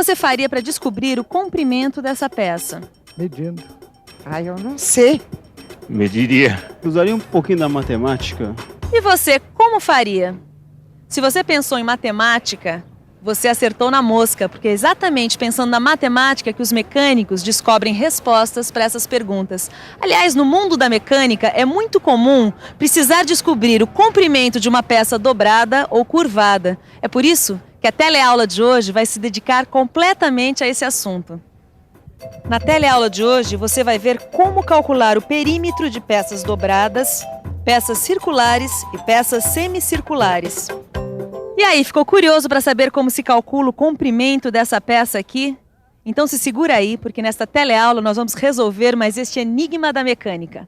você faria para descobrir o comprimento dessa peça? Medindo. Eu não sei. Mediria. Usaria um pouquinho da matemática. E você, como faria? Se você pensou em matemática, você acertou na mosca, porque é exatamente pensando na matemática que os mecânicos descobrem respostas para essas perguntas. Aliás, no mundo da mecânica, é muito comum precisar descobrir o comprimento de uma peça dobrada ou curvada. É por isso que a teleaula de hoje vai se dedicar completamente a esse assunto. Na teleaula de hoje, você vai ver como calcular o perímetro de peças dobradas, peças circulares e peças semicirculares. E aí, ficou curioso para saber como se calcula o comprimento dessa peça aqui? Então se segura aí, porque nesta teleaula nós vamos resolver mais este enigma da mecânica.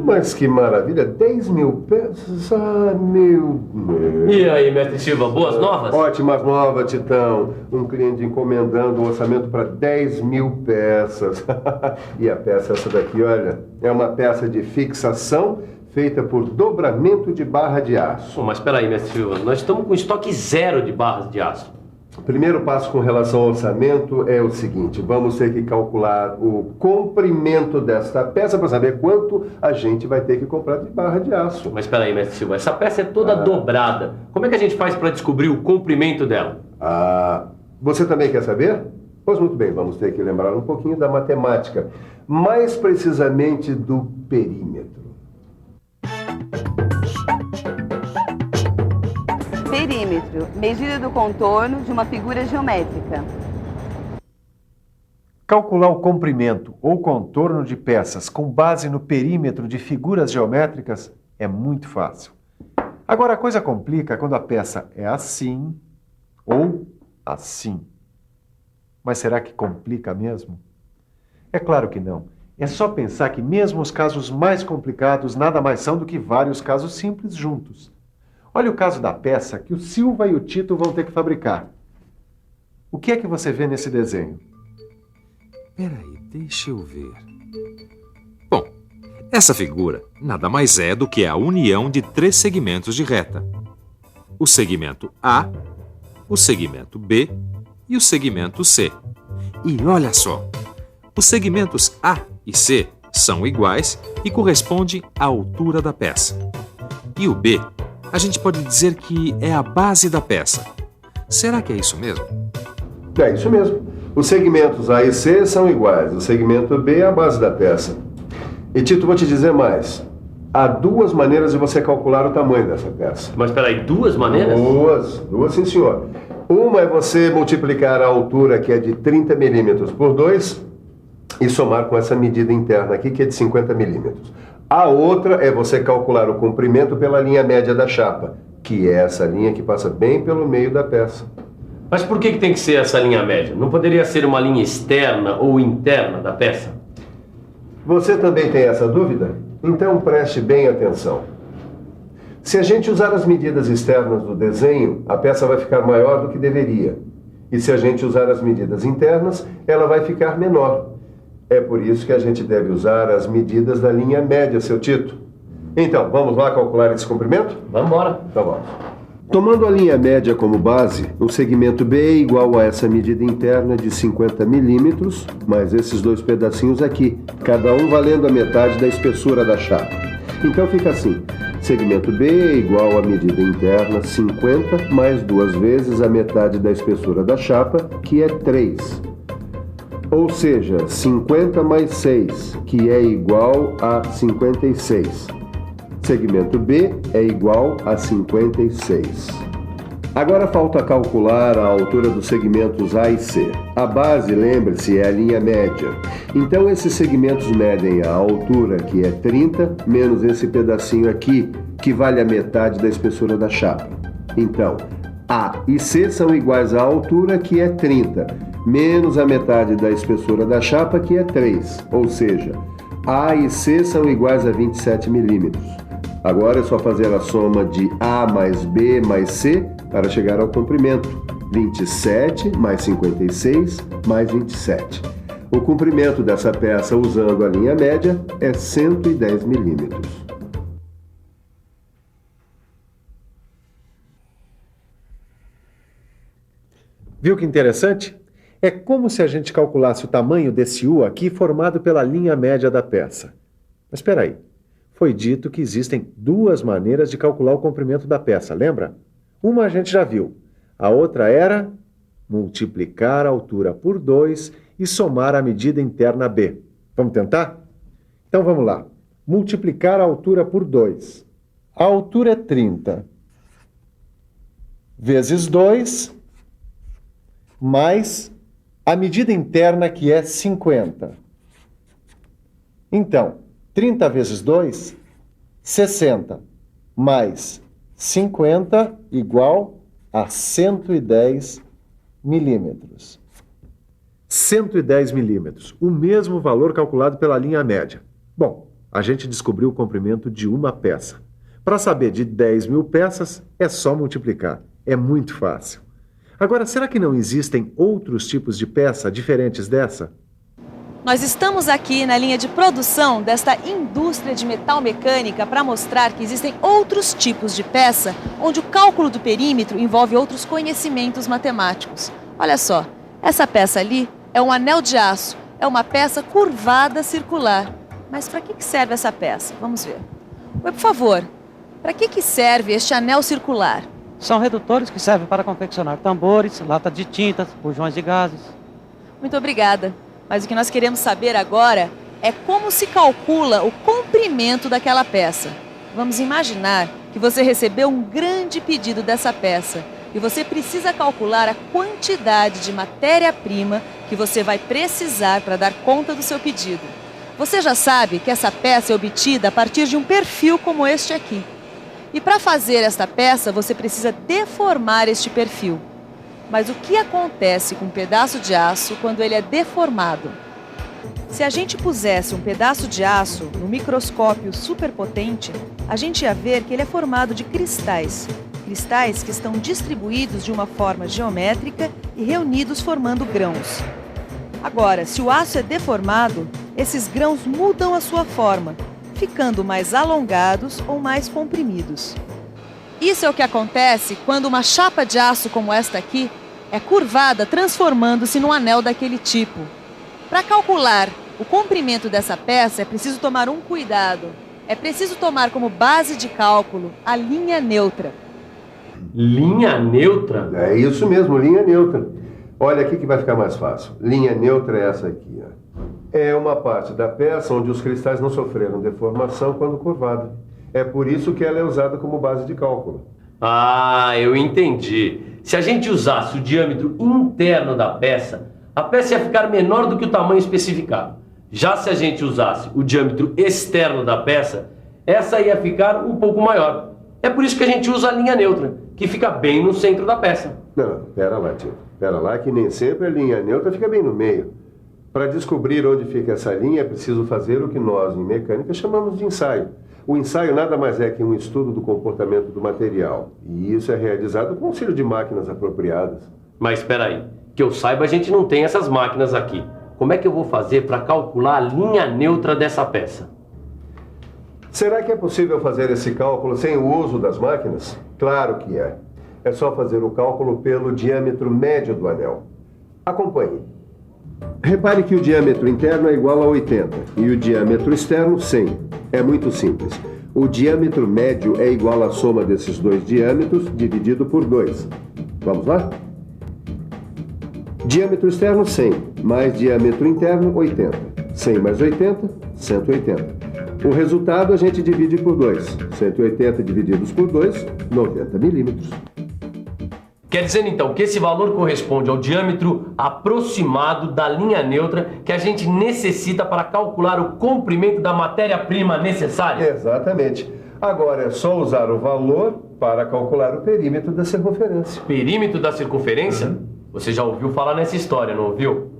Mas que maravilha, 10 mil peças, meu Deus. E aí, mestre Silva, boas novas? Ótimas novas, Titão. Um cliente encomendando um orçamento para 10 mil peças. E a peça essa daqui, olha, é uma peça de fixação feita por dobramento de barra de aço. Mas espera aí, mestre Silva, nós estamos com estoque zero de barras de aço. O primeiro passo com relação ao orçamento é o seguinte: vamos ter que calcular o comprimento desta peça para saber quanto a gente vai ter que comprar de barra de aço. Mas espera aí, mestre Silva, essa peça é toda dobrada. Como é que a gente faz para descobrir o comprimento dela? Você também quer saber? Pois muito bem, vamos ter que lembrar um pouquinho da matemática, mais precisamente do perímetro. Perímetro, medida do contorno de uma figura geométrica. Calcular o comprimento ou contorno de peças com base no perímetro de figuras geométricas é muito fácil. Agora a coisa complica quando a peça é assim ou assim. Mas será que complica mesmo? É claro que não. É só pensar que mesmo os casos mais complicados nada mais são do que vários casos simples juntos. Olha o caso da peça que o Silva e o Tito vão ter que fabricar. O que é que você vê nesse desenho? Peraí, deixa eu ver. Bom, essa figura nada mais é do que a união de 3 segmentos de reta. O segmento A, o segmento B e o segmento C. E olha só, os segmentos A e C são iguais e correspondem à altura da peça. E o B, a gente pode dizer que é a base da peça. Será que é isso mesmo? É isso mesmo. Os segmentos A e C são iguais. O segmento B é a base da peça. E Tito, vou te dizer mais. Há 2 maneiras de você calcular o tamanho dessa peça. Mas peraí, 2 maneiras? Duas sim senhor. Uma é você multiplicar a altura, que é de 30 milímetros, por 2 e somar com essa medida interna aqui, que é de 50 milímetros. A outra é você calcular o comprimento pela linha média da chapa, que é essa linha que passa bem pelo meio da peça. Mas por que tem que ser essa linha média? Não poderia ser uma linha externa ou interna da peça? Você também tem essa dúvida? Então preste bem atenção. Se a gente usar as medidas externas do desenho, a peça vai ficar maior do que deveria. E se a gente usar as medidas internas, ela vai ficar menor. É por isso que a gente deve usar as medidas da linha média, seu Tito. Então, vamos lá calcular esse comprimento? Vamos embora. Então vamos. Tomando a linha média como base, o segmento B é igual a essa medida interna de 50 milímetros, mais esses 2 pedacinhos aqui, cada um valendo a metade da espessura da chapa. Então fica assim, segmento B é igual à medida interna 50 mais 2 vezes a metade da espessura da chapa, que é 3. Ou seja, 50 mais 6, que é igual a 56. Segmento B é igual a 56. Agora falta calcular a altura dos segmentos A e C. A base, lembre-se, é a linha média. Então esses segmentos medem a altura, que é 30, menos esse pedacinho aqui, que vale a metade da espessura da chapa. Então, A e C são iguais à altura, que é 30, menos a metade da espessura da chapa, que é 3. Ou seja, A e C são iguais a 27 milímetros. Agora é só fazer a soma de A mais B mais C para chegar ao comprimento. 27 mais 56 mais 27. O comprimento dessa peça usando a linha média é 110 milímetros. Viu que interessante? É como se a gente calculasse o tamanho desse U aqui formado pela linha média da peça. Mas espera aí. Foi dito que existem duas maneiras de calcular o comprimento da peça, lembra? Uma a gente já viu. A outra era multiplicar a altura por 2 e somar a medida interna B. Vamos tentar? Então vamos lá. Multiplicar a altura por 2. A altura é 30. Vezes 2, mais a medida interna, que é 50. Então, 30 vezes 2, 60, mais 50 igual a 110 milímetros. 110 milímetros, o mesmo valor calculado pela linha média. Bom, a gente descobriu o comprimento de uma peça. Para saber de 10.000 peças, é só multiplicar. É muito fácil. Agora, será que não existem outros tipos de peça diferentes dessa? Nós estamos aqui na linha de produção desta indústria de metal mecânica para mostrar que existem outros tipos de peça onde o cálculo do perímetro envolve outros conhecimentos matemáticos. Olha só, essa peça ali é um anel de aço, é uma peça curvada circular. Mas para que serve essa peça? Vamos ver. Oi, por favor, para que serve este anel circular? São redutores que servem para confeccionar tambores, lata de tintas, bujões de gases. Muito obrigada. Mas o que nós queremos saber agora é como se calcula o comprimento daquela peça. Vamos imaginar que você recebeu um grande pedido dessa peça e você precisa calcular a quantidade de matéria-prima que você vai precisar para dar conta do seu pedido. Você já sabe que essa peça é obtida a partir de um perfil como este aqui. E para fazer esta peça, você precisa deformar este perfil. Mas o que acontece com um pedaço de aço quando ele é deformado? Se a gente pusesse um pedaço de aço no microscópio superpotente, a gente ia ver que ele é formado de cristais. Cristais que estão distribuídos de uma forma geométrica e reunidos formando grãos. Agora, se o aço é deformado, esses grãos mudam a sua forma, ficando mais alongados ou mais comprimidos. Isso é o que acontece quando uma chapa de aço como esta aqui é curvada, transformando-se num anel daquele tipo. Para calcular o comprimento dessa peça, é preciso tomar um cuidado. É preciso tomar como base de cálculo a linha neutra. Linha neutra? É isso mesmo, linha neutra. Olha aqui que vai ficar mais fácil. Linha neutra é essa aqui, ó. É uma parte da peça onde os cristais não sofreram deformação quando curvada. É por isso que ela é usada como base de cálculo. Ah, eu entendi. Se a gente usasse o diâmetro interno da peça, a peça ia ficar menor do que o tamanho especificado. Já se a gente usasse o diâmetro externo da peça, essa ia ficar um pouco maior. É por isso que a gente usa a linha neutra, que fica bem no centro da peça. Não, pera lá, tio. Pera lá que nem sempre a linha neutra fica bem no meio. Para descobrir onde fica essa linha, é preciso fazer o que nós, em mecânica, chamamos de ensaio. O ensaio nada mais é que um estudo do comportamento do material. E isso é realizado com auxílio de máquinas apropriadas. Mas espera aí, que eu saiba, a gente não tem essas máquinas aqui. Como é que eu vou fazer para calcular a linha neutra dessa peça? Será que é possível fazer esse cálculo sem o uso das máquinas? Claro que é. É só fazer o cálculo pelo diâmetro médio do anel. Acompanhe. Repare que o diâmetro interno é igual a 80 e o diâmetro externo 100. É muito simples. O diâmetro médio é igual à soma desses dois diâmetros dividido por 2. Vamos lá? Diâmetro externo 100, mais diâmetro interno 80. 100 mais 80, 180. O resultado a gente divide por 2. 180 divididos por 2, 90 milímetros. Quer dizer, então, que esse valor corresponde ao diâmetro aproximado da linha neutra que a gente necessita para calcular o comprimento da matéria-prima necessária? Exatamente. Agora é só usar o valor para calcular o perímetro da circunferência. Perímetro da circunferência? Você já ouviu falar nessa história, não ouviu?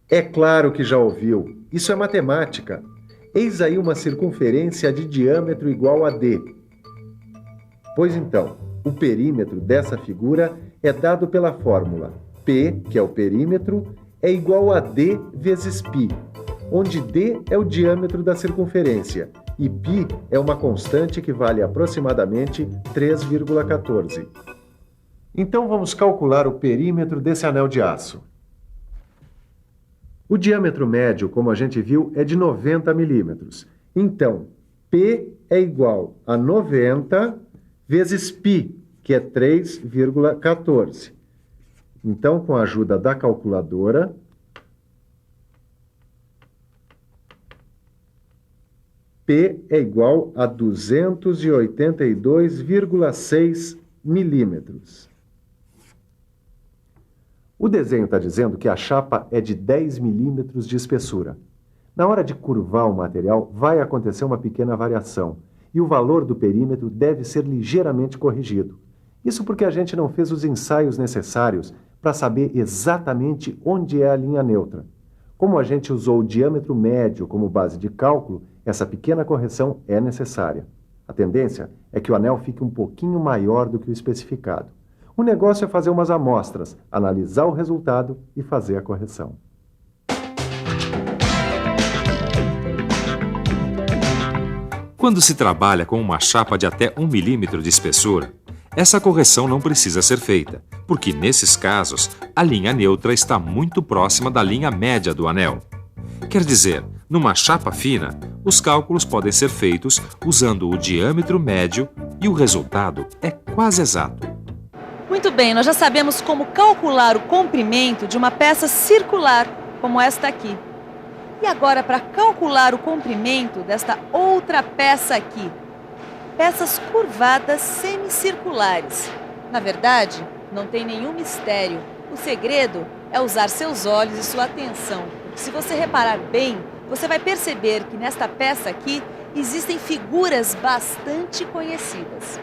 É claro que já ouviu. Isso é matemática. Eis aí uma circunferência de diâmetro igual a D. Pois então, o perímetro dessa figura é dado pela fórmula P, que é o perímetro, é igual a D vezes π, onde D é o diâmetro da circunferência e π é uma constante que vale aproximadamente 3,14. Então vamos calcular o perímetro desse anel de aço. O diâmetro médio, como a gente viu, é de 90 milímetros. Então, P é igual a 90 vezes π, que é 3,14. Então, com a ajuda da calculadora, P é igual a 282,6 milímetros. O desenho está dizendo que a chapa é de 10 milímetros de espessura. Na hora de curvar o material, vai acontecer uma pequena variação, e o valor do perímetro deve ser ligeiramente corrigido. Isso porque a gente não fez os ensaios necessários para saber exatamente onde é a linha neutra. Como a gente usou o diâmetro médio como base de cálculo, essa pequena correção é necessária. A tendência é que o anel fique um pouquinho maior do que o especificado. O negócio é fazer umas amostras, analisar o resultado e fazer a correção. Quando se trabalha com uma chapa de até 1 milímetro de espessura, essa correção não precisa ser feita, porque nesses casos a linha neutra está muito próxima da linha média do anel. Quer dizer, numa chapa fina, os cálculos podem ser feitos usando o diâmetro médio e o resultado é quase exato. Muito bem, nós já sabemos como calcular o comprimento de uma peça circular, como esta aqui. E agora, para calcular o comprimento desta outra peça aqui. Peças curvadas semicirculares. Na verdade, não tem nenhum mistério. O segredo é usar seus olhos e sua atenção. Se você reparar bem, você vai perceber que nesta peça aqui existem figuras bastante conhecidas.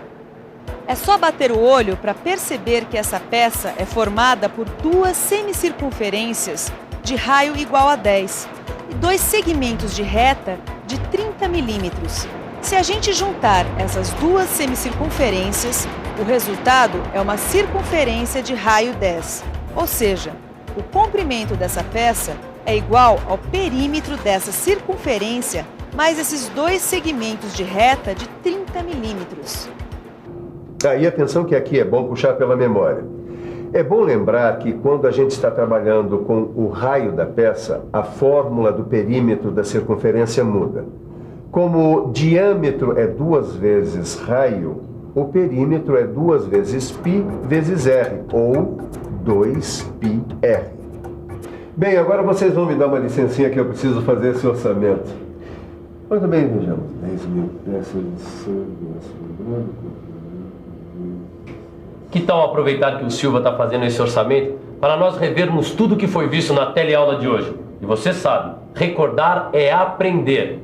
É só bater o olho para perceber que essa peça é formada por duas semicircunferências de raio igual a 10 e dois segmentos de reta de 30 milímetros. Se a gente juntar essas duas semicircunferências, o resultado é uma circunferência de raio 10. Ou seja, o comprimento dessa peça é igual ao perímetro dessa circunferência mais esses dois segmentos de reta de 30 milímetros. E atenção que aqui é bom puxar pela memória. É bom lembrar que quando a gente está trabalhando com o raio da peça, a fórmula do perímetro da circunferência muda. Como o diâmetro é 2 vezes raio, o perímetro é 2 vezes π vezes r, ou 2πr. Bem, agora vocês vão me dar uma licencinha que eu preciso fazer esse orçamento. Muito bem, vejamos. 10 mil peças de sangue. Que tal aproveitar que o Silva está fazendo esse orçamento para nós revermos tudo que foi visto na teleaula de hoje? E você sabe, recordar é aprender.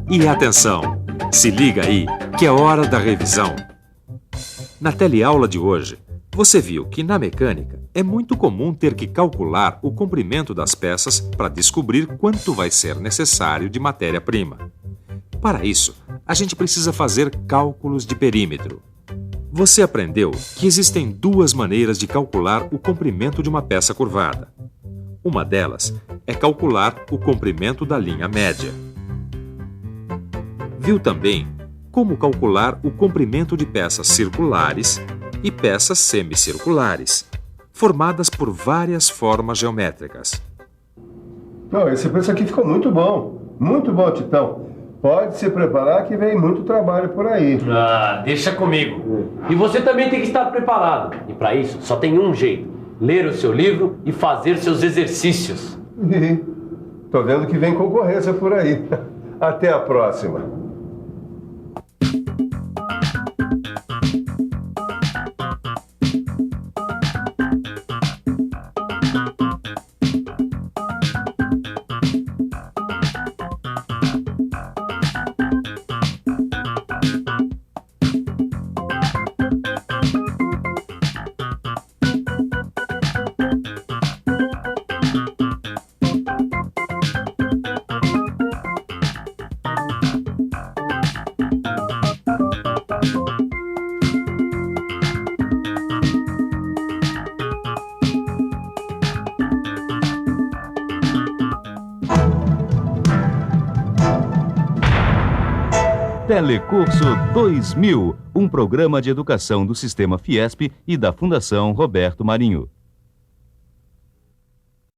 E atenção, se liga aí, que é hora da revisão. Na teleaula de hoje, você viu que na mecânica é muito comum ter que calcular o comprimento das peças para descobrir quanto vai ser necessário de matéria-prima. Para isso, a gente precisa fazer cálculos de perímetro. Você aprendeu que existem duas maneiras de calcular o comprimento de uma peça curvada. Uma delas é calcular o comprimento da linha média. Viu também como calcular o comprimento de peças circulares e peças semicirculares, formadas por várias formas geométricas. Esse preço aqui ficou muito bom, Titão. Pode se preparar que vem muito trabalho por aí. Deixa comigo. E você também tem que estar preparado. E para isso, só tem um jeito. Ler o seu livro e fazer seus exercícios. Tô vendo que vem concorrência por aí. Até a próxima. Telecurso 2000, um programa de educação do Sistema Fiesp e da Fundação Roberto Marinho.